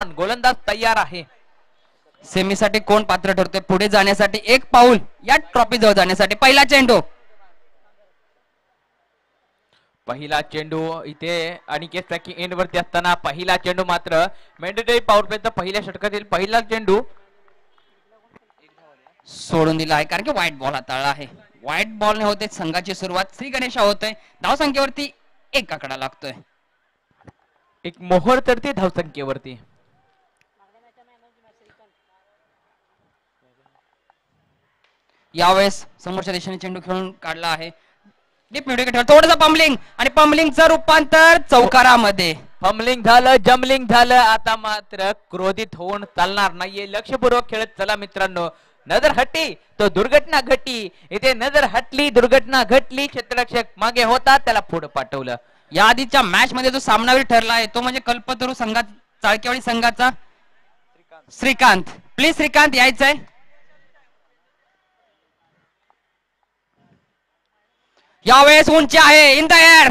गोलंदाज तयार आहे. सेमीसाठी कोण पात्र ठरतोय पुढे जाण्यासाठी? एक पाऊल या ट्रॉफी जवळ जाण्यासाठी. पहिला चेंडू, पहिला चेंडू इथे अनिकेत सॅकी एंड वरती असताना पहिला चेंडू मात्र मॅन्डेटरी पॉवर प्लेचा पहिल्या षटकातील पहिला चेंडू सोडून दिला आहे कारण की व्हाईट बॉल हाताळला आहे. व्हाईट बॉल ने होते संघाची सुरुवात. श्री गणेशा होतोय. धावसंख्येवरती एक आकडा लागतोय. एक मोहर चढते धावसंख्येवरती. यावेळेस समोरच्या दिशेने चेंडू खेळून काढला आहे. डीप मिड विकेट, थोडंसं पम्बलिंग आणि पम्बलिंगचं रूपांतर चौकारामध्ये. फमलिंग झालं, जमलिंग झालं. आता मात्र क्रोधित होऊन चालणार नाहीये. लक्षपूर्वक खेळत चला मित्रांनो. नजर हटली तो दुर्घटना घटली. इथे नजर हटली, दुर्घटना घटली. क्षेत्ररक्षक मागे होता, त्याला पुढे पाठवलं. या आधीच्या मॅच मध्ये जो सामनावीर ठरला आहे तो म्हणजे कल्पतरू संघात चाळकेवाडी संघाचा श्रीकांत. प्लीज श्रीकांत यायचंय. यावेळेस उंची आहे. In the air,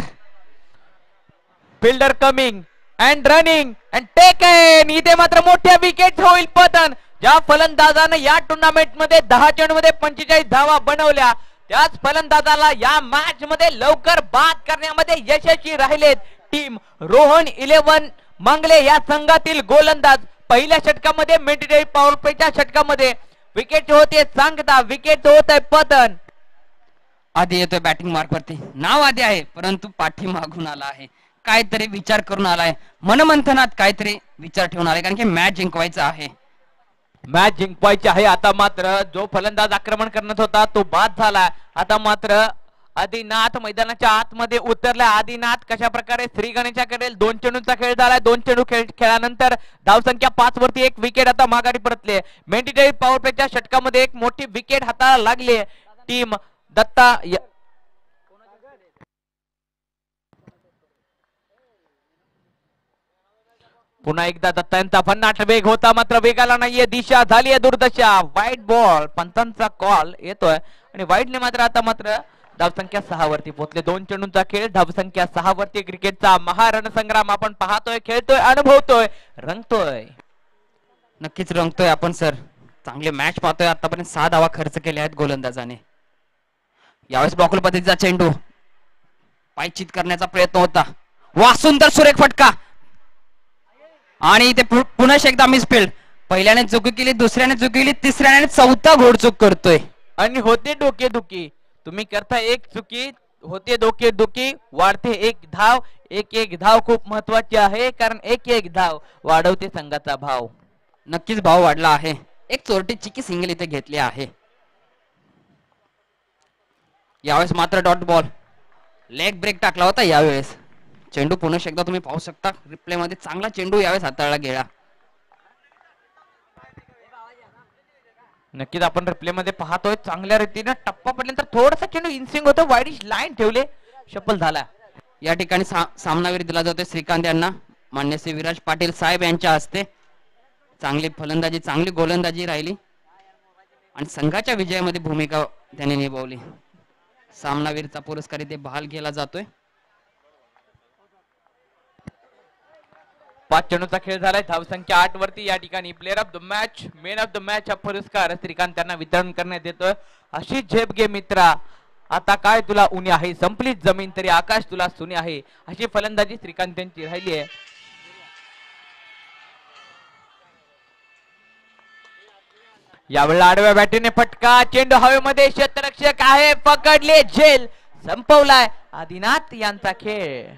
fielder coming and running and taken. इथे मात्र मोठ्या विकेट होईल पतन. ज्या फलंदाजानं या टुर्नामेंट मध्ये 10 चेंडूमध्ये 45 धावा बनवल्या त्याच फलंदाजाला या मॅच मध्ये लवकर बाद करण्यामध्ये यशस्वी राहिलेत टीम रोहन 11 मंगले या संघातील गोलंदाज. पहिल्या षटकामध्ये मॅन्डेटरी पॉवर प्लेच्या षटकामध्ये विकेट होते सांगता, विकेट होत आहे पतन. आधी येतोय बॅटिंग मार्क वरती. नाव आधी आहे परंतु पाठी मागून आला आहे. काहीतरी विचार करून आलाय. मनमंथनात काहीतरी विचार ठेवून आलाय कारण की मॅच जिंकवायचं आहे. मॅच जिंकवायची आहे. आता मात्र जो फलंदाज आक्रमण करण्यात होता तो बाद झाला. आता मात्र आदिनाथ मैदानाच्या आतमध्ये उतरला. आदिनाथ कशा प्रकारे श्री गणेशा करेल. 2 चेंडूंचा खेळ झालाय. 2 चेंडू खेळल्यानंतर धावसंख्या 5 वरती एक विकेट आता माघारी परतले. मॅन्डेटरी पॉवर प्लेच्या षटकामध्ये एक मोठी विकेट हाताला लागली. टीम दत्ता पुन्हा एकदा दत्ता यांचा भन्नाट वेग होता मात्र वेगाला नाहीये. दिशा झाली आहे दुर्दशा. व्हाईट बॉल, पंचांचा कॉल येतोय आणि व्हाईटने मात्र आता मात्र धावसंख्या 6 वरती पोहोचले. 2 चेंडूंचा खेळ, धावसंख्या 6 वरती. क्रिकेटचा महारणसंग्राम आपण पाहतोय, खेळतोय, अनुभवतोय, रंगतोय. नक्कीच रंगतोय आपण सर. चांगले मॅच पाहतोय. आतापर्यंत 6 धावा खर्च केले आहेत गोलंदाजाने. यावेळेस ब्लॉकल पद्धतीचा चेंडू पायचीत करण्याचा प्रयत्न होता. वा सुंदर सुरेख फटका आणि ते पुन्हा एकदा मिसफिल्ड. पहिल्याने चुकी केली, दुसऱ्याने चुकी केली, तिसऱ्याने चौथा घोडचूक करतोय आणि होते डोकेदुखी. तुम्ही करता एक चुकी, होते डोकेदुखी, वाढते एक धाव. एक धाव खूप महत्वाची आहे कारण एक धाव वाढवते संघाचा भाव. नक्कीच भाव वाढला आहे. एक चोरटी चिकी सिंगल इथे घेतली आहे. यावेळेस मात्र डॉट बॉल. लेग ब्रेक टाकला होता यावेळेस. चेंडू पुन्हा एकदा तुम्ही पाहू शकता रिप्ले मध्ये. चांगला चेंडू यावेळेस हाताळला गेला. नक्कीच आपण रिप्ले मध्ये पाहतोय. चांगल्या रीतीने टप्पा पडल्यानंतर थोडासा चेंडू इनस्विंग होतो. वाईडिश लाईन ठेवले, शफल झाला. या ठिकाणी सामनावीर दिला जातोय श्रीकांत यांना. मान्य श्री विराज पाटील साहेब यांच्या हस्ते. चांगली फलंदाजी, चांगली गोलंदाजी राहिली आणि संघाच्या विजयामध्ये भूमिका त्यांनी निभावली. सामनावीरचा पुरस्कार इथे बहाल केला जातोय. 5 चेंडूचा खेळ झालाय. धावसंख्या 8 वरती. या ठिकाणी player of the match, main of the match हा पुरस्कार श्रीकांत त्यांना वितरण करण्यात येतोय. अशी झेप घे मित्रा, आता काय तुला उणी आहे, संपलीच जमीन तरी आकाश तुला सुने आहे. अशी फलंदाजी श्रीकांत यांची राहिली आहे. यावेळेला आडव्या बॅटीने फटका, चेंडू हवेमध्ये, क्षेत्ररक्षक आहे, पकडले, झेल, संपवलाय आदिनाथ यांचा खेळ.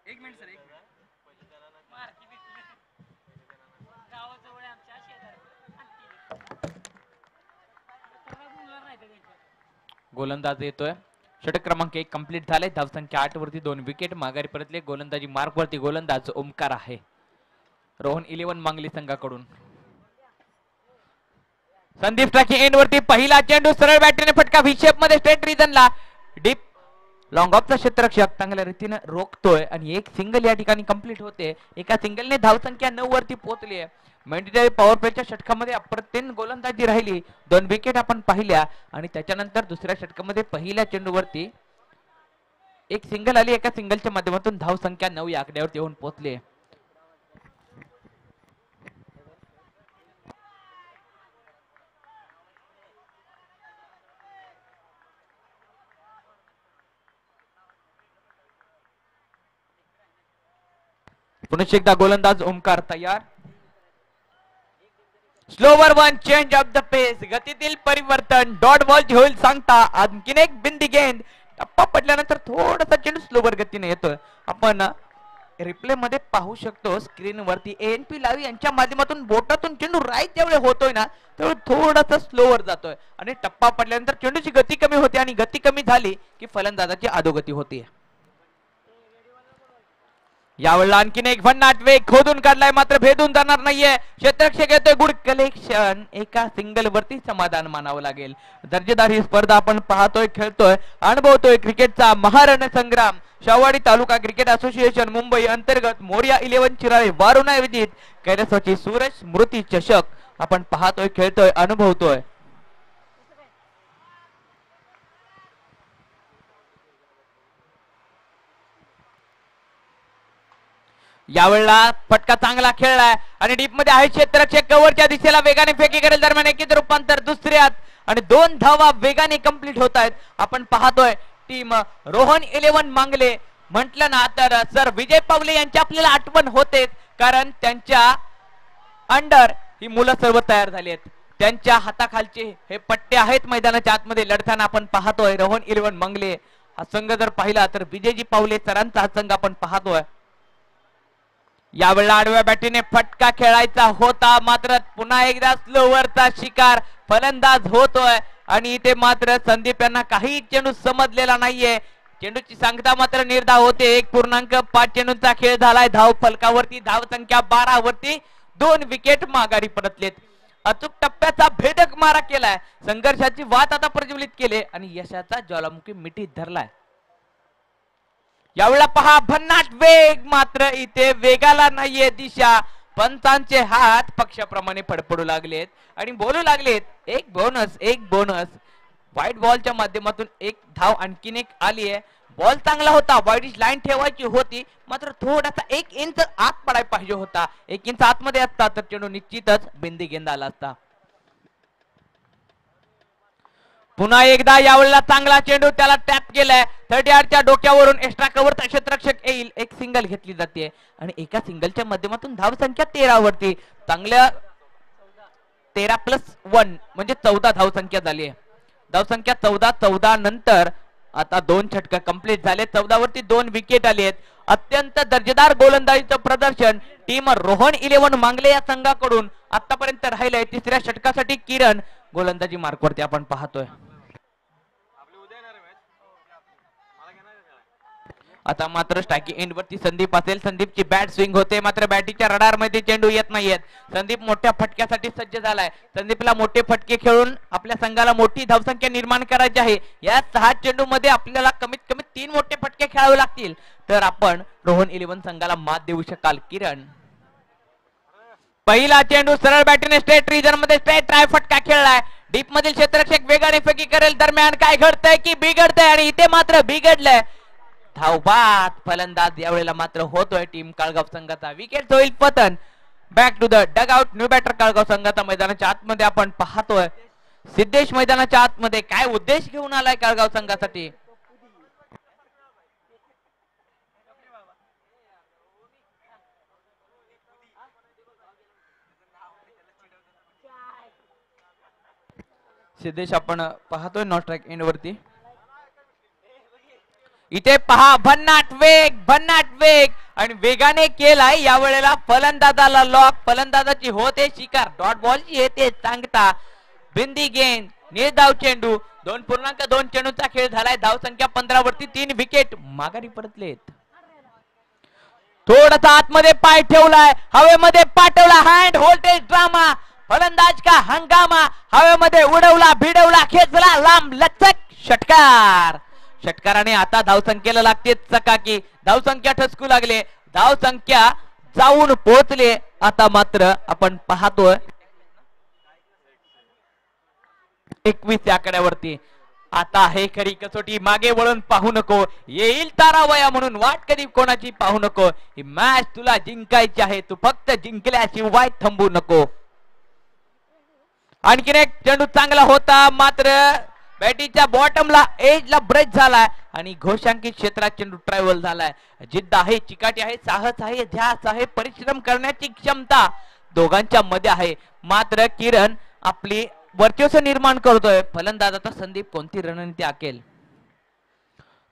एक मिनिट सर, एक मिनिट. गोलंदाज येतोय. षटक क्रमांक 1 कंप्लीट झाले. धावसंख्या 8 वरती 2 विकेट माघारी परतले. गोलंदाजी मार्क वरती गोलंदाज ओमकार आहे रोहन 11 मांगली संघाकडून. संदीप ट्रॅकिंग एंड वरती पहिला चेंडू सरळ बॅटरीने फटका व्हीशेप मध्ये स्ट्रेट रिजनला. डीप लॉंग ऑफचा क्षेत्ररक्षक चांगल्या रीतीने रोखतोय आणि एक सिंगल या ठिकाणी कंप्लीट होते. एका सिंगलने धावसंख्या 9 वरती पोहोचली आहे. मॅन्डेटरी पॉवर प्लेच्या षटकामध्ये अप्रतिम गोलंदाजी राहिली. 2 विकेट आपण पाहिल्या आणि त्याच्यानंतर दुसऱ्या षटकामध्ये पहिल्या चेंडूवरती एक सिंगल आली. एका सिंगलच्या माध्यमातून धावसंख्या 9 या आकड्यावरती येऊन पोहोचली. पुन्हा एकदा गोलंदाज ओमकार तयार. Slower one change of the pace. गतीतील परिवर्तन डॉट बॉल होईल सांगता. आणखीन एक बिंदी गेंद. टप्पा पडल्यानंतर थोडासा चेंडू स्लोवर गतीने येतोय. आपण रिप्ले मध्ये पाहू शकतो स्क्रीन वरती ANP लावी यांच्या माध्यमातून बोटातून चेंडू राईट त्यावेळी होतोय ना त्यावेळी थोडासा स्लोवर जातोय आणि टप्पा पडल्यानंतर चेंडूची गती कमी होते आणि गती कमी झाली की फलंदाजाची अधोगती होती. यावेळेला आणखीन एक भन्नाट वेग खोदून काढलाय मात्र भेदून जाणार नाहीये. क्षेत्ररक्षक येतोय. Good collection. एका सिंगल वरती समाधान मानावं लागेल. दर्जेदार ही स्पर्धा आपण पाहतोय खेळतोय अनुभवतोय. क्रिकेटचा महारणसंग्राम शाहवाडी तालुका क्रिकेट असोसिएशन मुंबई अंतर्गत मोरिया 11 चिराळे वारुण आयोजित कैलासवासी सूरज स्मृती चषक आपण पाहतोय खेळतोय अनुभवतोय. यावेळेला फटका चांगला खेळलाय आणि डीप मध्ये आहे क्षेत्ररक्षक. कव्हरच्या दिशेला वेगाने फेकी करेल दरम्यान एकीच रूपांतर दुसऱ्यात आणि 2 धावा वेगाने कंप्लीट होत आहेत. आपण पाहतोय टीम रोहन 11 मांगले म्हटलं ना तर सर विजय पावले यांची आपल्याला आठवण होते कारण त्यांच्या अंडर ही मुलं सर्व तयार झाली आहेत. त्यांच्या हाताखालचे हे पट्टे आहेत मैदानाच्या आतमध्ये लढताना आपण पाहतोय. रोहन 11 मांगले हा संघ जर पाहिला तर विजयजी पावले सरांचा हा संघ आपण पाहतोय. यावेळेला आडव्या बॅटीने फटका खेळायचा होता मात्र पुन्हा एकदा स्लोवरचा शिकार फलंदाज होतोय आणि इथे मात्र संदीप यांना काही चेंडू समजलेला नाहीये. चेंडूची सांगता मात्र निर्धाव होते. 1.5 चेंडूंचा खेळ झालाय. धाव फलकावरती धाव संख्या 12 वरती 2 विकेट माघारी परतलेत. अचूक टप्प्याचा भेदक मारा केलाय. संघर्षाची वाट आता प्रज्वलित केले आणि यशाचा ज्वालामुखी मिठीत धरलाय. यावेळेला पहा भन्नाट वेग मात्र इथे वेगाला नाहीये दिशा. पंचांचे हात पक्षाप्रमाणे फडफडू लागलेत आणि बोलू लागलेत एक बोनस. व्हाईट बॉलच्या माध्यमातून एक धाव आणखीन एक आली आहे. बॉल चांगला होता. वाईडिश लाईन ठेवायची होती मात्र थोडासा 1 इंच आत पडायला पाहिजे होता. 1 इंच आतमध्ये असता तर चेंडू निश्चितच बिंदी गेंद आला असता. पुन्हा एकदा यावेळेला चांगला चेंडू त्याला टॅप केलाय. 38च्या डोक्यावरून एक्स्ट्रा कव्हरचा क्षेत्ररक्षक येईल. एक सिंगल घेतली जाते आणि एका सिंगलच्या माध्यमातून धाव संख्या 13 वरती चांगल्या 13+1 म्हणजे 14 धाव संख्या झाली आहे. धाव संख्या 14 नंतर आता 2 षटक कंप्लीट झाले. 14 वरती 2 विकेट आले आहेत. अत्यंत दर्जेदार गोलंदाजीचं प्रदर्शन टीम रोहन 11 मांगले या संघाकडून आतापर्यंत राहिलंय. तिसऱ्या षटकासाठी किरण गोलंदाजी मार्कवरती आपण पाहतोय. आता मात्र स्ट्रायकिंग एंड वरती संदीप असेल. संदीपची बॅट स्विंग होते मात्र बॅटीच्या रडार मध्ये चेंडू येत नाहीयेत. संदीप मोठ्या फटक्यासाठी सज्ज झालाय. संदीपला मोठे फटके खेळून आपल्या संघाला मोठी धावसंख्या निर्माण करायची आहे. या 6 चेंडू मध्ये आपल्याला कमीत कमी 3 मोठे फटके खेळावे लागतील तर आपण रोहन 11 संघाला मात देऊ शकाल. किरण पहिला चेंडू सरळ बॅटीने स्ट्रेट रिजन मध्ये स्ट्रेट ट्राय फटका खेळलाय. डीप मधील क्षेत्ररक्षक वेगाने फेकी करेल दरम्यान काय घडतंय की बिघडतंय आणि इथे मात्र बिघडलंय. धावबाद फलंदाज यावेळेला मात्र होतोय टीम काळगाव संघाचा. विकेट होईल पतन. Back to the dugout. New batter Kalgaon संघाचा मैदानाच्या आतमध्ये आपण पाहतोय. सिद्धेश मैदानाच्या आतमध्ये काय उद्देश घेऊन आलाय काळगाव संघासाठी. सिद्धेश आपण पाहतोय नॉट स्ट्राइक एंड वरती. इथे पहा भन्नाट वेग आणि वेगाने केलाय. यावेळेला फलंदाजाला लॉक. फलंदाजाची होते शिकार. डॉट बॉलची येते सांगता. बिंदी गेंद निर्धाव चेंडू 2.2 चेंडूचा खेळ झालाय. धाव संख्या 15 वरती 3 विकेट माघारी परतलेत. थोडासा आतमध्ये पाय ठेवलाय, हवेमध्ये पाठवला, हँड होल्टेज ड्रामा, फलंदाज का हंगामा, हवेमध्ये उडवला, भिडवला, खेचला, लांब लचक, षटकार. षटकाराने आता धावसंख्येला लागते चकाकी. धावसंख्या ठसकू लागले, धावसंख्या जाऊन पोहोचले. आता मात्र आपण पाहतोय 21 या आकड्यावरती. आता हे खरी कसोटी, मागे वळून पाहू नको, येईल तारावया म्हणून वाट कधी कोणाची पाहू नको. ही मॅच तुला जिंकायची आहे, तू फक्त जिंकल्याशिवाय थांबू नको. आणखीन एक चेंडू चांगला होता, मात्र बॅटीच्या बॉटमला एजला ब्रेक झालाय आणि घोषांकित क्षेत्रात चेंडू ट्रॅव्हल झालाय. जिद्द आहे, चिकाटी आहे, साहस आहे, ध्यास आहे, परिश्रम करण्याची क्षमता दोघांच्या मध्ये आहे. मात्र किरण आपली वर्चस्व निर्माण करतोय. फलंदाजाचा संदीप कोणती रणनीती आखेल.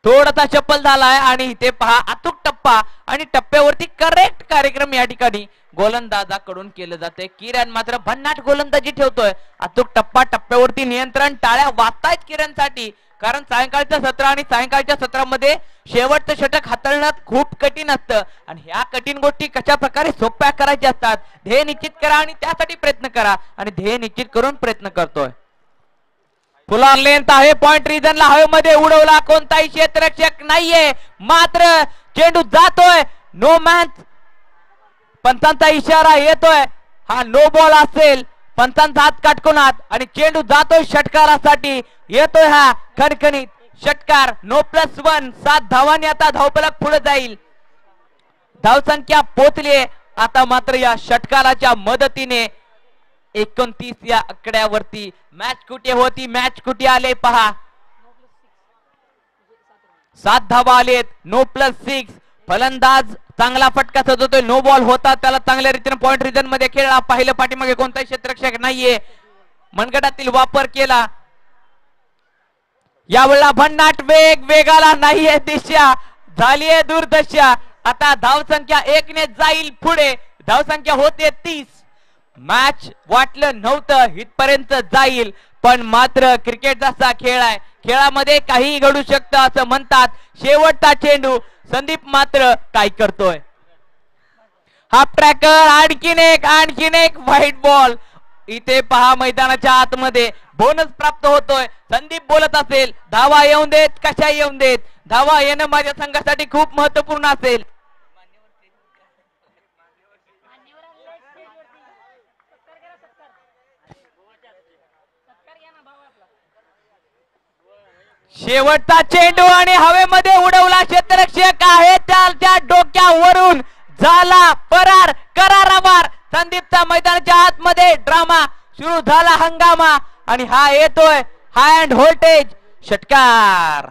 थोडासा चप्पल झालाय आणि इथे पहा अचूक टप्पा आणि टप्प्यावरती करेक्ट कार्यक्रम या ठिकाणी गोलंदाजाकडून केलं जाते. किरण मात्र भन्नाट गोलंदाजी ठेवतोय. अचूक टप्पा, टप्प्यावरती नियंत्रण, टाळ्या वाजतायत किरणसाठी. कारण सायंकाळचं सत्र आणि सायंकाळच्या सत्रामध्ये शेवटचं षटक हाताळणं खूप कठीण असतं आणि ह्या कठीण गोष्टी कशा प्रकारे सोप्या करायच्या असतात. ध्येय निश्चित करा आणि त्यासाठी प्रयत्न करा आणि ध्येय निश्चित करून प्रयत्न करतोय. फुला लेंथ आहे, पॉइंट रिजनला हवेमध्ये उडवला, कोणताही क्षेत्ररक्षक नाहीये, मात्र चेंडू जातोय. नो मॅन, पंचांचा इशारा येतोय, हा नो बॉल असेल. पंचांचा हात काटकोनात आणि चेंडू जातोय षटकारासाठी. येतोय हा खणखणीत षटकार. नो +1, 7 धावांनी आता धावफलक पुढे जाईल. धावसंख्या पोहोचली. आता मात्र या षटकाराच्या मदतीने 29 या आकड्यावरती मॅच कुठे होती, मॅच कुठे आले पहा. 7 धावा आलेत. नो +6. फलंदाज चांगला फटका सजवतोय. नो बॉल होता, त्याला चांगल्या रीतीने पॉइंट रिजन मध्ये खेळला. पाहिलं पाठीमागे कोणताही क्षेत्ररक्षक नाहीये, मनगटातील वापर केला. यावेळेला भन्नाट वेग, वेगाला नाहीये दिशा, झालीये दुर्दशा. आता धावसंख्या 1 ने जाईल पुढे. धावसंख्या होते 30. मॅच वाटलं नव्हतं इथपर्यंत जाईल, पण मात्र क्रिकेट जसा खेळ आहे, खेळामध्ये काही घडू शकतं असं म्हणतात. शेवटचा चेंडू, संदीप मात्र काय करतोय. हाफ ट्रॅकर, आणखीन एक व्हाईट बॉल. इथे पहा मैदानाच्या आतमध्ये बोनस प्राप्त होतोय. संदीप बोलत असेल, धावा येऊन देत, कशा येऊन देत, धावा येणं माझ्या संघासाठी खूप महत्वपूर्ण असेल. शेवटचा चेंडू आणि हवेमध्ये उडवला, क्षेत्ररक्षक आहे त्याच्या डोक्यावरून झाला फरार, करारावार. संदीपचा मैदानाच्या आतमध्ये ड्रामा सुरू झाला, हंगामा, आणि हा येतोय हँड होल्टेज षटकार.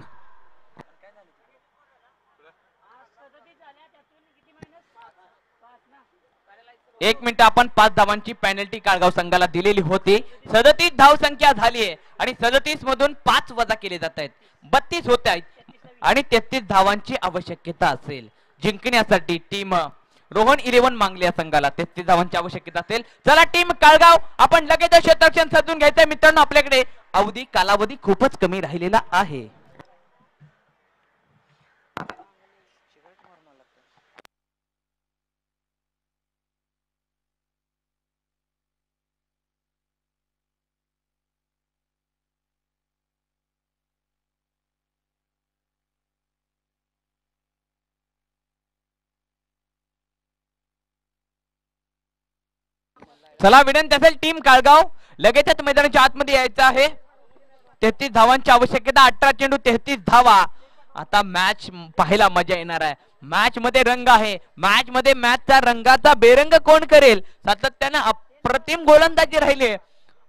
एक मिनिट, आपण 5 धावांची पेनल्टी काळगाव संघाला दिलेली होती. 37 धाव संख्या झाली आहे आणि 37 मधून 5 वजा केले जात आहेत. 32 होत आहेत आणि 33 धावांची आवश्यकता असेल जिंकण्यासाठी. टीम रोहन 11 मांगले या संघाला 33 धावांची आवश्यकता असेल. चला टीम काळगाव, आपण लगेच क्षेत्ररक्षण साधून घ्यायचंय मित्रांनो. आपल्याकडे कालावधी खूपच कमी राहिलेला आहे. चला विनंती असेल टीम काळगाव लगेचच मैदानाच्या आतमध्ये यायचं आहे. 33 धावांची आवश्यकता, 18 चेंडू 33 धावा. आता मॅच पाहायला मजा येणार आहे. मॅच मध्ये रंग आहे. मॅच मध्ये मॅचचा रंगाचा बेरंग कोण करेल. सातत्याने अप्रतिम गोलंदाजी राहिली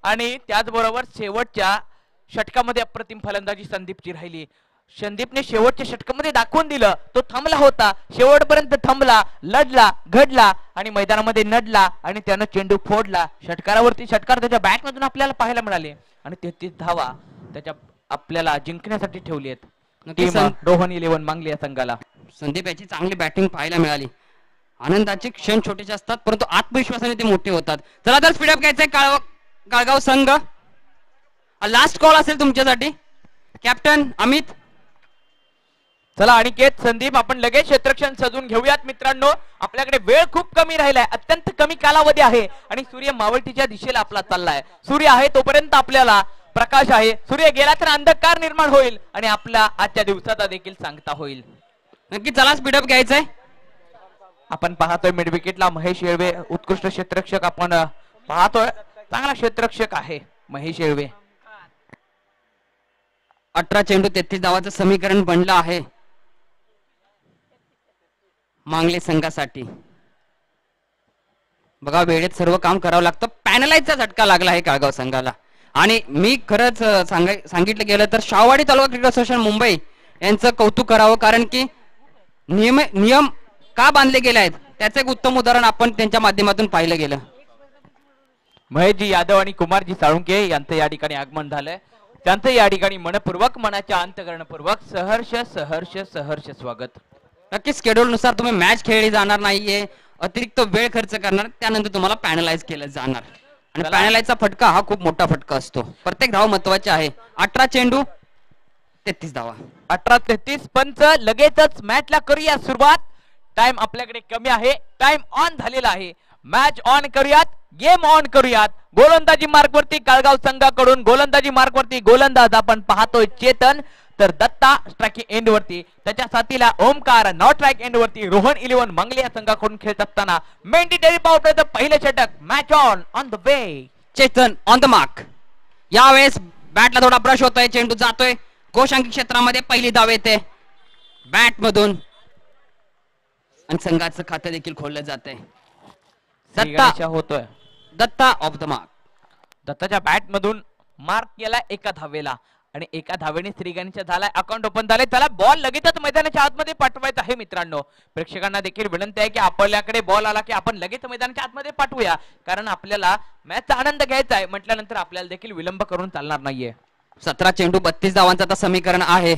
आणि त्याचबरोबर शेवटच्या षटकामध्ये अप्रतिम फलंदाजी संदीपची राहिली. संदीपने शेवटच्या षटकामध्ये दाखवून दिलं, तो थांबला होता, शेवटपर्यंत थांबला, लढला, घडला आणि मैदानामध्ये नडला आणि त्यानं चेंडू फोडला. षटकारावरती षटकार त्याच्या बॅट मधून आपल्याला पाहायला मिळाले आणि 33 धावा त्याच्या आपल्याला जिंकण्यासाठी ठेवली आहेत. रोहन 11 मांगली या संघाला. संदीप याची चांगली बॅटिंग पाहायला मिळाली. आनंदाचे क्षण छोटेसे असतात परंतु आत्मविश्वासाने ते मोठे होतात. चला तर स्पीडअप घ्यायचंय काळगाव संघ. लास्ट कॉल असेल तुमच्यासाठी कॅप्टन अमित. चला अनिकेत संदीप आपण लगेच क्षेत्ररक्षण सजून घेऊयात मित्रांनो. आपल्याकडे वेळ खूप कमी राहिलाय, अत्यंत कमी कालावधी आहे आणि सूर्य मावळतीच्या दिशेला आपला चाललाय. सूर्य आहे तोपर्यंत आपल्याला प्रकाश आहे, सूर्य गेला तर अंधकार निर्माण होईल आणि आपल्या आजच्या दिवसाचा देखील सांगता होईल. नक्की चला स्पीडअप घ्यायचंय. आपण पाहतोय मिड विकेटला महेश येळवे उत्कृष्ट क्षेत्ररक्षक आपण पाहतोय, चांगला क्षेत्ररक्षक आहे महेश येळवे. 18 चेंडू 33 धावाचं समीकरण बनलं आहे मांगले संघासाठी. बघा वेळेत सर्व काम करावं लागतं. पॅनलाइजचा झटका लागला आहे काळगाव संघाला आणि मी खरंच सांगितलं गेलं तर शाहवाडी तालुका क्रिकेट असोसिएशन मुंबई यांचं कौतुक करावं, कारण की नियम का बांधले गेले आहेत त्याचं एक उत्तम उदाहरण आपण त्यांच्या माध्यमातून पाहिलं गेलं. महेशजी यादव आणि कुमारजी साळुंके यांचं या ठिकाणी आगमन झालंय. त्यांचं या ठिकाणी मनपूर्वक मनाच्या अंतकरणपूर्वक सहर्ष सहर्ष सहर्ष स्वागत. नक्की शेड्यूल नुसार तुम्ही मॅच खेळली जाणार नाहीये, अतिरिक्त वेळ खर्च करणार, त्यानंतर तुम्हाला पॅनलाइज केलं जाणार आणि पॅनलाइजचा फटका हा खूप मोठा फटका असतो. प्रत्येक धाव महत्वाची आहे. 18 चेंडू 33 धावा. 18-33 पंच लगेचच मॅचला करूया सुरुवात. टाइम आपल्याकडे कमी आहे, टाइम ऑन झालेला आहे. मॅच ऑन करूयात, गेम ऑन करूयात. गोलंदाजी मार्क वरती काळगाव संघाकडून गोलंदाजी मार्क वरती गोलंदाज आपण पाहतोय चेतन, तर दत्ता स्ट्राइकिंग एंड वरती, त्याच्या साथीला ओमकार नॉट स्ट्राइक एंड वरती रोहन 11 मंगले या संघाकडून खेळत असताना मेंढी डेरी पावडर पहिले षटक. Match on the way. Chetan on the mark. यावेळेस बॅटला थोडा ब्रश होतोय, चेंडू जातोय गोशांकी क्षेत्रामध्ये, पहिली धाव येते बॅट मधून आणि संघाचं खातं देखील खोललं जातंय. दत्ता होतोय, दत्ता ऑफ द मार्क. दत्ताच्या बॅट मधून मार्क केला एका धावेला आणि एका धावेने श्रीगणेशचा झालाय, अकाउंट ओपन झाले. त्याला बॉल लगेचच मैदानाच्या आतमध्ये पाठवायचा आहे. मित्रांनो प्रेक्षकांना देखील विनंती आहे की आपल्याकडे बॉल आला की आपण लगेच मैदानाच्या आतमध्ये पाठवूया, कारण आपल्याला मॅचचा आनंद घ्यायचा आहे. म्हटल्यानंतर आपल्याला देखील विलंब करून चालणार नाहीये. 17 चेंडू 32 धावांचं आता समीकरण आहे.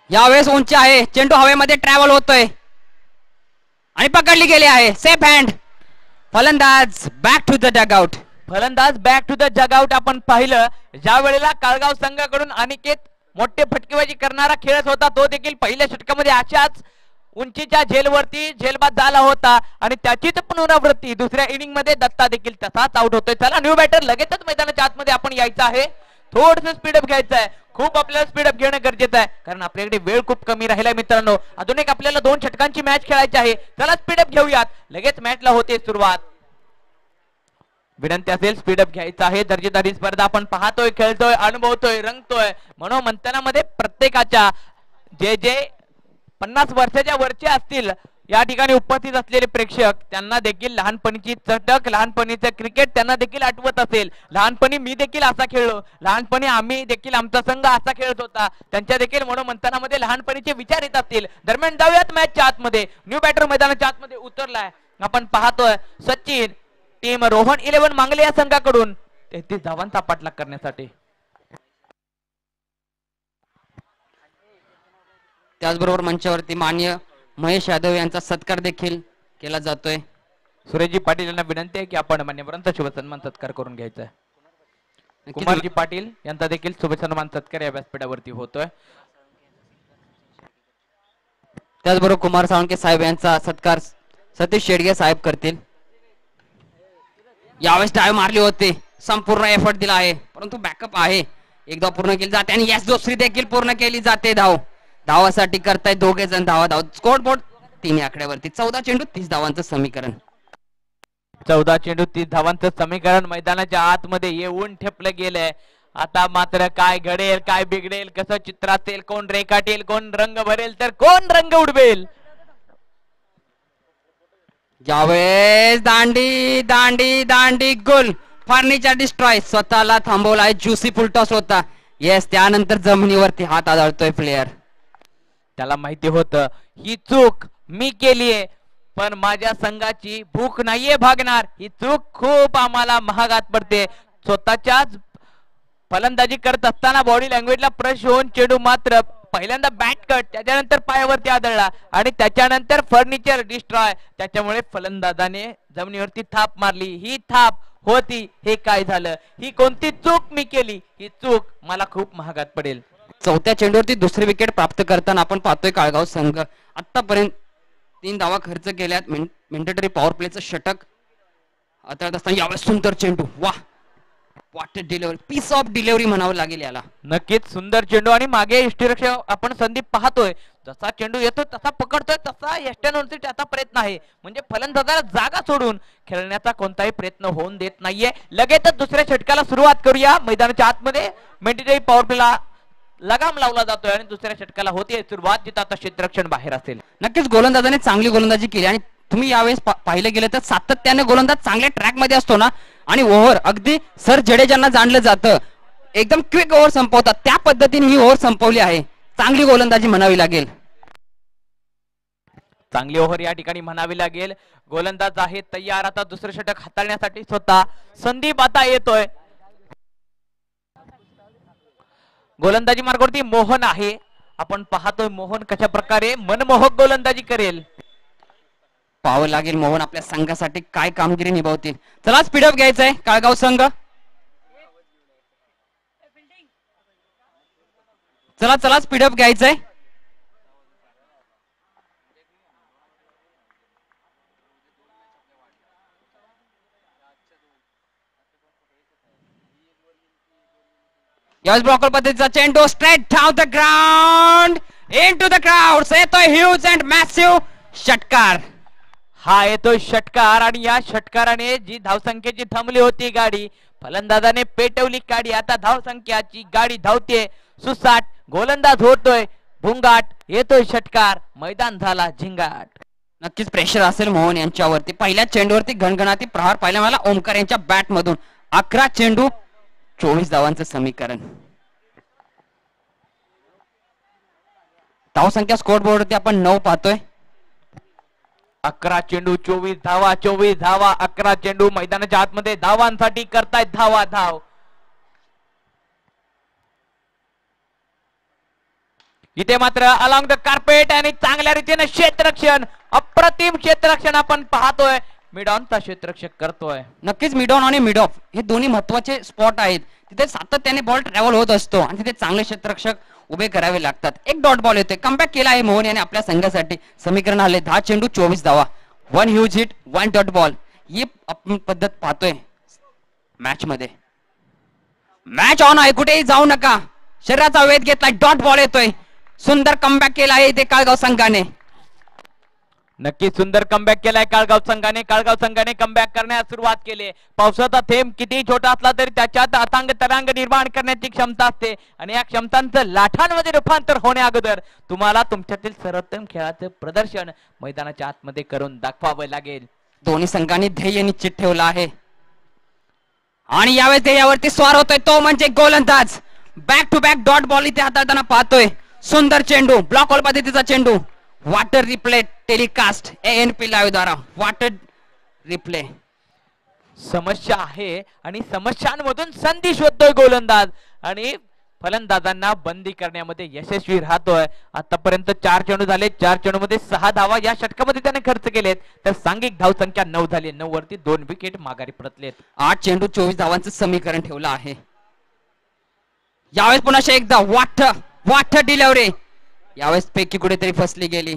यावेळेस उंची आहे, चेंडू हवेमध्ये ट्रॅव्हल होतोय आणि पकडली गेली आहे. Safe hand. फलंदाज बॅक टू द डगआउट. फलंदाज बॅक टू द डगआउट. आपण पाहिलं ज्या वेळेला काळगाव संघाकडून अनिकेत मोठे फटकेबाजी करणारा खेळत होता, तो देखील पहिल्या षटकामध्ये अशाच उंचीच्या झेलवरती झेलबाद झाला होता आणि त्याचीच पुनरावृत्ती दुसऱ्या इनिंग मध्ये दत्ता देखील तसाच आउट होतोय. चला न्यू बॅटर लगेचच मैदानाच्या आतमध्ये आपण यायचं आहे. थोडस स्पीडअप घ्यायचं आहे, खूप आपल्याला स्पीडअप घेणं गरजेचं आहे, कारण आपल्याकडे वेळ खूप कमी राहिलाय मित्रांनो. अजून एक आपल्याला 2 षटकांची मॅच खेळायची आहे. चला स्पीडअप घेऊयात, लगेच मॅचला होते सुरुवात. विनंती असेल स्पीडअप घ्यायचं आहे. दर्जेदारी स्पर्धा आपण पाहतोय, खेळतोय, अनुभवतोय, रंगतोय. मनोमंथनामध्ये प्रत्येकाच्या जे 50 वर्षाच्या वरचे असतील या ठिकाणी उपस्थित असलेले प्रेक्षक, त्यांना देखील लहानपणीची चटक, लहानपणीचं क्रिकेट त्यांना देखील आठवत असेल. लहानपणी मी देखील असा खेळलो, लहानपणी आम्ही देखील आमचा संघ असा खेळत होता. त्यांच्या देखील मनोमंथनामध्ये लहानपणीचे विचार येत असतील. दरम्यान जाऊयात मॅचच्या आतमध्ये. न्यू बॅटर मैदानाच्या आतमध्ये उतरलाय. आपण पाहतोय सचिन टीम रोहन 11 मांगले या संघाकडून 33 धावांचा पाठलाग करण्यासाठी. त्याचबरोबर मंचावरती मान्य महेश यादव यांचा सत्कार देखील केला जातोय. सुरेशजी पाटील यांना विनंती आहे की आपण मान्यवरांचा शुभ सन्मान सत्कार करून घ्यायचा आहे. कुमारजी पाटील यांचा देखील शुभ सन्मान सत्कार या व्यासपीठावरती होतोय. त्याचबरोबर कुमार साळुंके साहेब यांचा सत्कार सतीश शेडगे साहेब करतील. यावेळेस डाय मारली होती, संपूर्ण एफर्ट दिला आहे, परंतु बॅकअप आहे. एकदा पूर्ण केली जाते आणि यस दुसरी देखील पूर्ण केली जाते. धावासाठी करतायत दोघे जण. धाव स्कोर बोर्ड 3 आकड्यावरती. 14 चेंडू 30 धावांचं समीकरण. 14 चेंडू 30 धावांचं समीकरण मैदानाच्या आतमध्ये येऊन ठेपलं गेलंय. आता मात्र काय घडेल, काय बिघडेल, कसं चित्र असेल, कोण रेखाटेल, कोण रंग भरेल, तर कोण रंग उडवेल. यावेळेस दांडी दांडी दांडी गोल. Furniture destroy. स्वतःला थांबवलाय. ज्युसी फुलटॉस होता. येस, त्यानंतर जमिनीवरती हात आदळतोय प्लेयर. त्याला माहिती होतं ही चूक मी केलीये, पण माझ्या संघाची भूक नाहीये भागणार. ही चूक खूप आम्हाला महागात पडते. स्वतःच्याच फलंदाजी करत असताना बॉडी लँग्वेजला प्रश होऊन चेंडू मात्र पहिल्यांदा बॅट कट, त्याच्यानंतर पायावरती आदळला आणि त्याच्यानंतर फर्निचर डिस्ट्रॉय. त्याच्यामुळे फलंदाजाने जमिनीवरती थाप मारली. ही थाप होती हे काय झालं, ही कोणती चूक मी केली, ही चूक मला खूप महागात पडेल. चौथ्या चेंडूवरती दुसरी विकेट प्राप्त करताना आपण पाहतोय काळगाव संघ आतापर्यंत 3 धावा खर्च केल्यात. मेंडेटरी पॉवर प्लेचं षटक हाताळत असताना यावेळेस सुंदर चेंडू. वा, what a delivery, piece of delivery म्हणावं लागेल याला. नक्कीच सुंदर चेंडू आणि मागे यष्टीरक्षक आपण संदीप पाहतोय, जसा चेंडू येतो तसा पकडतोय, तसा यष्ट्यांवरती त्याचा प्रयत्न आहे. म्हणजे फलंदाजाला जागा सोडून खेळण्याचा कोणताही प्रयत्न होऊन देत नाहीये. लगेचच दुसऱ्या षटकाला सुरुवात करूया. मैदानाच्या आतमध्ये मेंडेटरी पॉवर प्लेला लगाम लावला जातोय आणि दुसऱ्या षटकाला होते सुरुवात, जिथं आता क्षेत्ररक्षण बाहेर असेल. नक्कीच गोलंदाजाने चांगली गोलंदाजी केली आणि तुम्ही यावेळेस पाहिलं गेलं तर सातत्याने गोलंदाज चांगल्या ट्रॅक मध्ये असतो ना, आणि ओव्हर अगदी सर जडेजांना जाणलं जातं, एकदम क्विक ओव्हर संपवतात, त्या पद्धतीने ही ओव्हर संपवली आहे. चांगली गोलंदाजी म्हणावी लागेल. चांगली ओव्हर या ठिकाणी म्हणावी लागेल. गोलंदाज आहे तयार आता दुसरं षटक हाताळण्यासाठी. स्वतः संदीप आता येतोय. गोलंदाजी मार्गावरती मोहन आहे. आपण पाहतोय मोहन कशा प्रकारे मनमोहक गोलंदाजी करेल. पाहावं लागेल मोहन आपल्या संघासाठी काय कामगिरी निभावतील. चला स्पीडअप घ्यायचंय काळगाव संघ. चला चला स्पीडअप घ्यायचंय. यावेळेस ब्लॉकर पद्धतीचा चेंडू straight down the ground into the crowd. येतोय ह्यूज अँड मॅसिव्ह षटकार. हा येतोय षटकार आणि या षटकाराने जी धावसंख्येची थांबली होती गाडी, फलंदाजाने पेटवली गाडी. आता धावसंख्याची गाडी धावते सुसाट. गोलंदाज होतोय भुंगाट. येतोय षटकार. मैदान झाला झिंगाट. नक्कीच प्रेशर असेल मोहन यांच्यावरती. पहिल्या चेंडूवरती घणघणाती प्रहार पाहिला मला ओमकार यांच्या बॅट मधून. 11 चेंडू 24 धावांचं समीकरण. धावसंख्या स्कोर बोर्डवरती आपण 9 पाहतोय. 11 चेंडू 24 धावा. 24 धावा 11 चेंडू. मैदानाच्या आतमध्ये धावांसाठी करतायत धावा धाव. इथे मात्र अलॉंग द कार्पेट आणि चांगल्या रीतीने क्षेत्ररक्षण, अप्रतिम क्षेत्ररक्षण आपण पाहतोय. मिड ऑनचा क्षेत्ररक्षक करतोय. नक्कीच मिड ऑन आणि मिड ऑफ हे दोन्ही महत्वाचे स्पॉट आहेत. तिथे सातत्याने बॉल ट्रॅव्हल होत असतो आणि तिथे चांगले क्षेत्ररक्षक उभे करावे लागतात. एक डॉट बॉल येतोय. कमबॅक केला आहे मोहन याने आपल्या संघासाठी. समीकरण आले 10 चेंडू 24 धावा. 1 ह्यूज हिट 1 डॉट बॉल. ही आपण पद्धत पाहतोय मॅच मध्ये. मॅच ऑन आहे, कुठेही जाऊ नका. शरीराचा वेध घेतलाय. डॉट बॉल येतोय. सुंदर कमबॅक केला आहे इथे काळगाव संघाने. नक्की सुंदर कमबॅक केलाय काळगाव संघाने. काळगाव संघाने कमबॅक करण्यास सुरुवात केली. पावसाचा थेंब किती छोटा असला तरी त्याच्यात अथांग तरंग निर्माण करण्याची क्षमता असते आणि या क्षमतांचं लाठांमध्ये रूपांतर होण्या अगोदर तुम्हाला तुमच्यातील सर्वोत्तम खेळाचं प्रदर्शन मैदानाच्या आतमध्ये करून दाखवावं लागेल. दोन्ही संघांनी ध्येय निश्चित ठेवला आहे आणि यावेळेस ध्येयावरती स्वार होतोय तो म्हणजे गोलंदाज. Back to back dot ball इथे हाताळताना पाहतोय. सुंदर चेंडू. ब्लॉक होल पद्धतीचा चेंडू. Water replay telecast ANP live द्वारा. Water replay. समस्या आहे आणि समस्यांमधून संधी शोधतोय गोलंदाज आणि फलंदाजांना बंदी करण्यामध्ये यशस्वी राहतोय. आतापर्यंत 4 चेंडू झाले. 4 चेंडू मध्ये 6 धावा या षटकामध्ये त्याने खर्च केलेत. तर सांघिक धावसंख्या 9 झाली. 9 वरती 2 विकेट माघारी परतलेत. 8 चेंडू 24 धावांचं समीकरण ठेवलं आहे. यावेळेस पुन्हा एकदा वाट डिलिव्हरी. यावेळेस पैकी कुठेतरी फसली गेली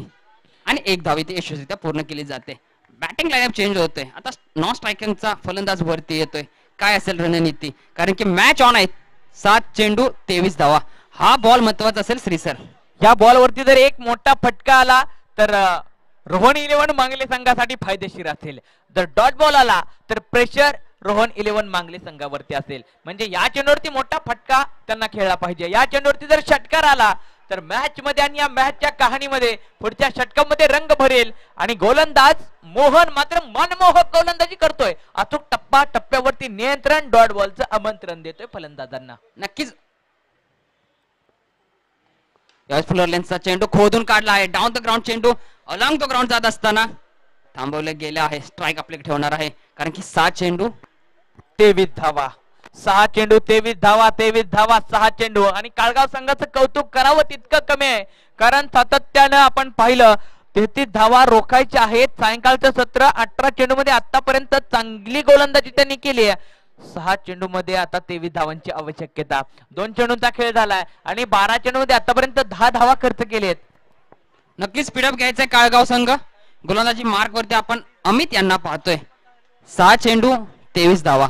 आणि 1 धाव इथे यशस्वीरित्या पूर्ण केली जाते. बॅटिंग लाईनअप चेंज होतोय. आता नॉन स्ट्रायकिंगचा फलंदाज वरती येतोय. काय असेल रणनीती, कारण की मॅच ऑन आहे. 7 चेंडू 23 धावा. हा बॉल महत्वाचा असेल श्री सर. या बॉल वरती जर एक मोठा फटका आला तर रोहन 11 मांगले संघासाठी फायदेशीर असेल. जर डॉट बॉल आला तर प्रेशर रोहन 11 मांगले संघावरती असेल. म्हणजे या चेंडूवरती मोठा फटका त्यांना खेळला पाहिजे. या चेंडूवरती जर षटकार आला तर मॅच मध्ये आणि या मॅचच्या कहाणीमध्ये पुढच्या षटकामध्ये रंग भरेल. आणि गोलंदाज मोहन मात्र मनमोहक गोलंदाजी करतोय. अचूक टप्पा टप्प्यावरती नियंत्रण. डॉट बॉलचं आमंत्रण देतोय फलंदाजांना. नक्कीच यावेळेस फ्लोर लेन्सचा चेंडू खोदून काढला आहे. डाऊन द ग्राउंड चेंडू अलॉंग द ग्राउंड जात असताना थांबवलं गेलं आहे. स्ट्राईक आपल्याकडे ठेवणार आहे कारण की 7 चेंडू 23 धावा. 6 चेंडू 23 धावा. 23 धावा 6 चेंडू. आणि काळगाव संघाचं कौतुक करावं तितकं कमी आहे, कारण सातत्यानं आपण पाहिलं 33 धावा रोखायच्या आहेत. सायंकाळचं सत्र 18 चेंडू मध्ये आतापर्यंत चांगली गोलंदाजी त्यांनी केली आहे. 6 चेंडू मध्ये आता 23 धावांची आवश्यकता. 2 चेंडूंचा खेळ झालाय आणि 12 चेंडू मध्ये आतापर्यंत 10 धावा खर्च केलेत. नक्कीच स्पीडअप घ्यायचंय काळगाव संघ. गोलंदाजी मार्क वरती आपण अमित यांना पाहतोय. 6 चेंडू 23 धावा.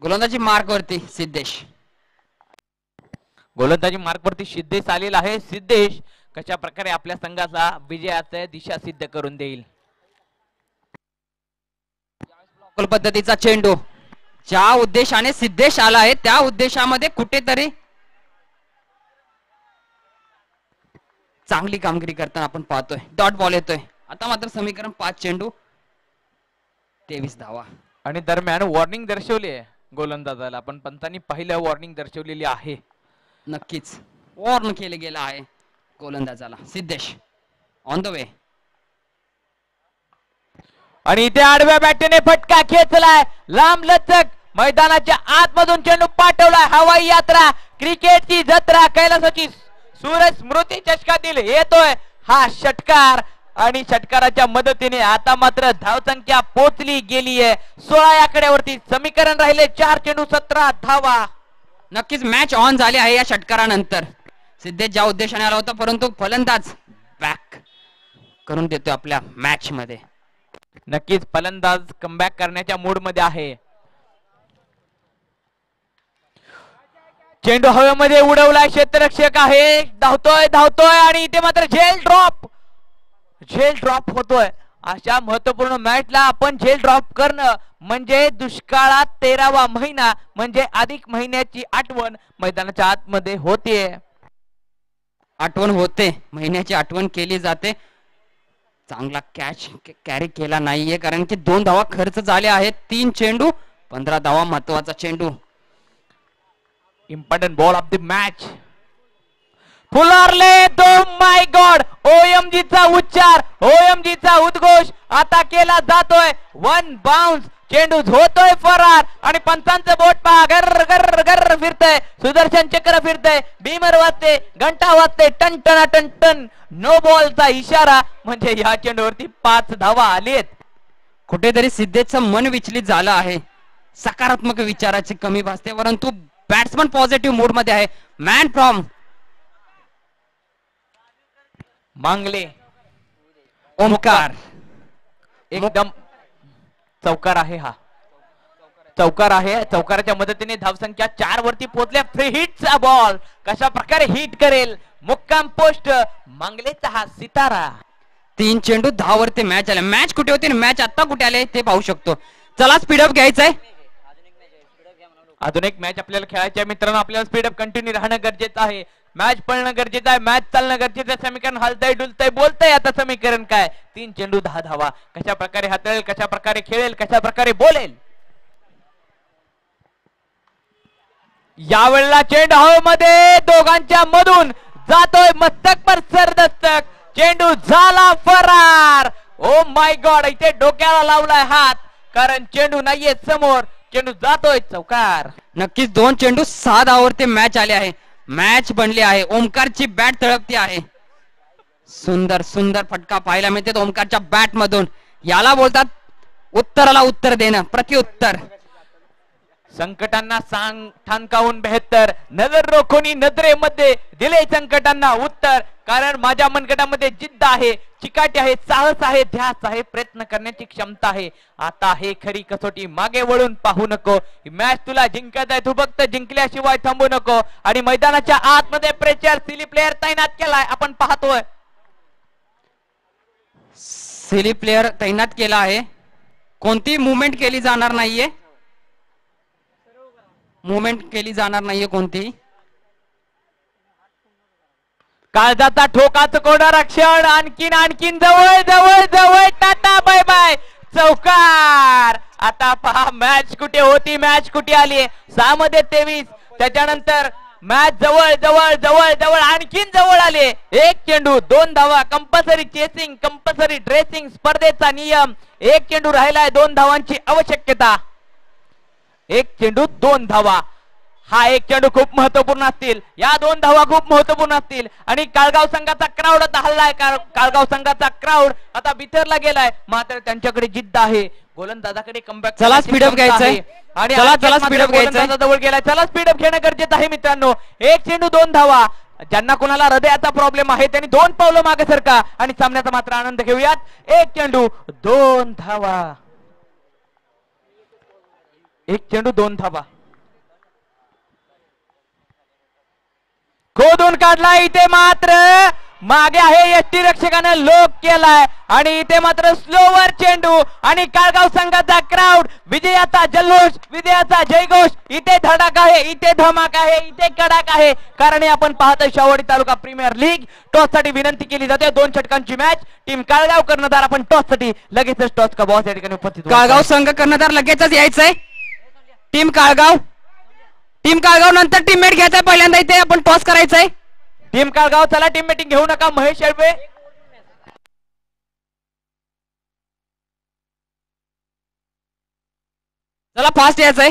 गोलंदाजी मार्क वरती सिद्धेश. गोलंदाजी मार्क वरती सिद्धेश आलेला आहे. सिद्धेश कशा प्रकारे आपल्या संघाचा विजयाचा दिशा सिद्ध करून देईल. पद्धतीचा चेंडू ज्या उद्देशाने सिद्धेश आला आहे त्या उद्देशामध्ये कुठेतरी चांगली कामगिरी करताना आपण पाहतोय. डॉट बॉल येतोय. आता मात्र समीकरण 5 चेंडू 23 धावा. आणि दरम्यान वॉर्निंग दर्शवली आहे गोलंदाजाला. आपण पंतांनी पहिल्या वॉर्निंग दर्शवलेली आहे. नक्कीच वॉर्न केले गेला आहे गोलंदाजाला. Siddhesh on the way. आणि इथे आडव्या बॅटने फटका खेचलाय. लांब लचक मैदानाच्या आतमधून चेंडू पाठवलाय. हवाई यात्रा क्रिकेटची जत्रा कैलासाची सूरज स्मृती चषकातील येतोय हा षटकार. आणि षटकाराच्या मदतीने आता मात्र धावसंख्या पोचली गेली आहे 16 या आकड्यावरती. समीकरण राहिले 4 चेंडू 17 धावा. नक्कीच मॅच ऑन झाली आहे या षटकारानंतर. सिद्धेश ज्या उद्देशाने आला होता परंतु फलंदाज बॅक करून देतोय आपल्या मॅच मध्ये. नक्कीच फलंदाज कमबॅक करण्याच्या मूड मध्ये आहे. चेंडू हवेमध्ये उडवलाय. क्षेत्ररक्षक आहे. धावतोय आणि इथे मात्र झेल ड्रॉप होतोय. अशा महत्वपूर्ण मॅचला आपण झेल ड्रॉप करणं म्हणजे दुष्काळात 13वा महिना म्हणजे अधिक महिन्याची आठवण मैदानाच्या आतमध्ये होते. आठवण होते महिन्याची आठवण केली जाते. चांगला कॅच कॅरी केला नाहीये कारण की 2 धावा खर्च झाले आहेत. 3 चेंडू 15 धावा. महत्वाचा चेंडू. Important ball of the match. फुलारले. My god. OMG चा उच्चार OMG चा उद्घोष आता केला जातोय. 1 बाउन्स. चेंडू होतोय फरार आणि पंचांचं बोट पहा गर गर गर फिरतय. सुदर्शन चक्र फिरतय. बीमर वाजते. घंटा वाजते. टन टन टन टन. नो बॉलचा इशारा म्हणजे या चेंडूवरती 5 धावा आलेत. कुठेतरी सिद्धेशचं मन विचलित झालं आहे. सकारात्मक विचाराची कमी भासते परंतु बॅट्समन पॉझिटिव्ह मूड मध्ये आहे. मॅन फ्रॉम मांगले. ओमकार. एकदम चौकार आहे. हा चौकार आहे. चौकाराच्या मदतीने धावसंख्या 4 वरती पोहोचल्या. फ्री हिटचा बॉल कशा प्रकारे हिट करेल. मुक्काम पोस्ट मांगलेचा हा सितारा. 3 चेंडू 10 वरती मॅच आले. मॅच कुठे होती मॅच आता कुठे आले ते पाहू शकतो. चला स्पीडअप घ्यायचंय. अजून एक मॅच आपल्याला खेळायची आहे मित्रांनो. आपल्याला स्पीडअप कंटिन्यू राहणं गरजेचं आहे. मॅच पळणं गरजेचं आहे. मॅच चालणं गरजेचं आहे. समीकरण हलतंय डुलतंय बोलतंय. आता समीकरण काय 3 चेंडू 10 धावा. कशा प्रकारे हाताळेल कशा प्रकारे खेळेल कशा प्रकारे बोलेल. यावेळेला चेंडू हवेमध्ये दोघांच्या मधून जातोय. मस्तक पर सरदस्तक. चेंडू झाला फरार. Oh my God. इथे डोक्याला लावलाय हात कारण चेंडू नाहीये समोर. चेंडू जातोय चौकार. नक्कीच 2 चेंडू 6 धावावरती मॅच आले आहे. मॅच बनली आहे. ओमकारची बॅट तळपती आहे. सुंदर सुंदर फटका पाहायला मिळते ओमकारच्या बॅट मधून. याला बोलतात उत्तराला उत्तर देणं. प्रत्युत्तर. संकटांना सांग ठाणकावून बेहत्तर. नजर रोखोनी नजरेमध्ये दिले संकटांना उत्तर. कारण माझ्या मनगटामध्ये जिद्द आहे. चिकाटी आहे. साहस आहे. ध्यास आहे. प्रयत्न करण्याची क्षमता आहे. आता हे खरी कसोटी. मागे वळून पाहू नको. मॅच तुला जिंकत आहे. तू फक्त जिंकल्याशिवाय थांबू नको. आणि मैदानाच्या आतमध्ये प्रेशर सिली प्लेअर तैनात केलाय आपण पाहतोय. सिली प्लेअर तैनात केला आहे. कोणती मुवमेंट केली जाणार नाहीये. मुवमेंट केली जाणार नाहीये कोणती. काळजाचा ठोकाचं कोणारा क्षण. आणखीन जवळ जवळ जवळ. Tata bye bye. चौकार. आता पहा मॅच कुठे होती मॅच कुठे आली. 6 मध्ये 23. त्याच्यानंतर मॅच जवळ जवळ जवळ जवळ आणखीन जवळ आले. 1 चेंडू 2 धावा. कंपल्सरी चेसिंग कंपल्सरी ड्रेसिंग स्पर्धेचा नियम. 1 चेंडू राहिलाय. 2 धावांची आवश्यकता. 1 चेंडू 2 धावा. हा एक चेंडू खूप महत्वपूर्ण असतील, या 2 धावा खूप महत्वपूर्ण असतील आणि काळगाव संघाचा क्राऊड आता हल्लाय. काळगाव संघाचा क्राऊड आता बिथरला गेलाय, मात्र त्यांच्याकडे जिद्द आहे. गोलंदाजाकडे कमबॅक. चला स्पीडअप घ्यायचंय आणि चला स्पीडअप घ्यायचंय. जवळ गेलाय. चला स्पीडअप घेणं गरजेचं आहे मित्रांनो. एक चेंडू 2 धावा. ज्यांना कोणाला हृदयाचा प्रॉब्लेम आहे त्यांनी 2 पावलं मागे सरका आणि सामन्याचा मात्र आनंद घेऊयात. एक चेंडू 2 धावा. एक चेंडू 2 धावा. खोदून काढला. इथे मात्र मागे आहे यष्टी रक्षकाने लोक केलाय आणि इथे मात्र स्लोवर चेंडू आणि काळगाव संघाचा क्राऊड, विजयाचा जल्लोष, विजयाचा जयघोष. इथे धडाक आहे, इथे धमाक आहे, इथे कडाक आहे. कारण आपण पाहतोय शावडी तालुका प्रीमियर लीग. टॉस साठी विनंती केली जाते. 2 षटकांची मॅच. टीम काळगाव कर्णधार आपण टॉस साठी लगेचच टॉस का बॉस या ठिकाणी उपस्थित. काळगाव संघ कर्णधार लगेचच यायचंय. टीम काळगाव नंतर टीममेट घ्यायचंय. पहिल्यांदा इथे आपण टॉस करायचंय. टीम काळगाव चला टीम मीटिंग घेऊ नका. महेश शेळवे चला फास्ट यायचंय.